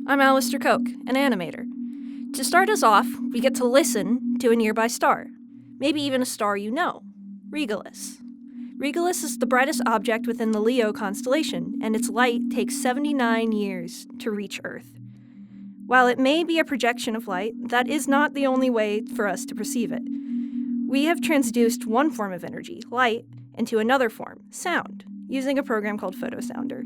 I'm Alastair Koch, an animator. To start us off, we get to listen to a nearby star, maybe even a star you know, Regulus. Regulus is the brightest object within the Leo constellation, and its light takes 79 years to reach Earth. While it may be a projection of light, that is not the only way for us to perceive it. We have transduced one form of energy, light, into another form, sound, using a program called photosounder.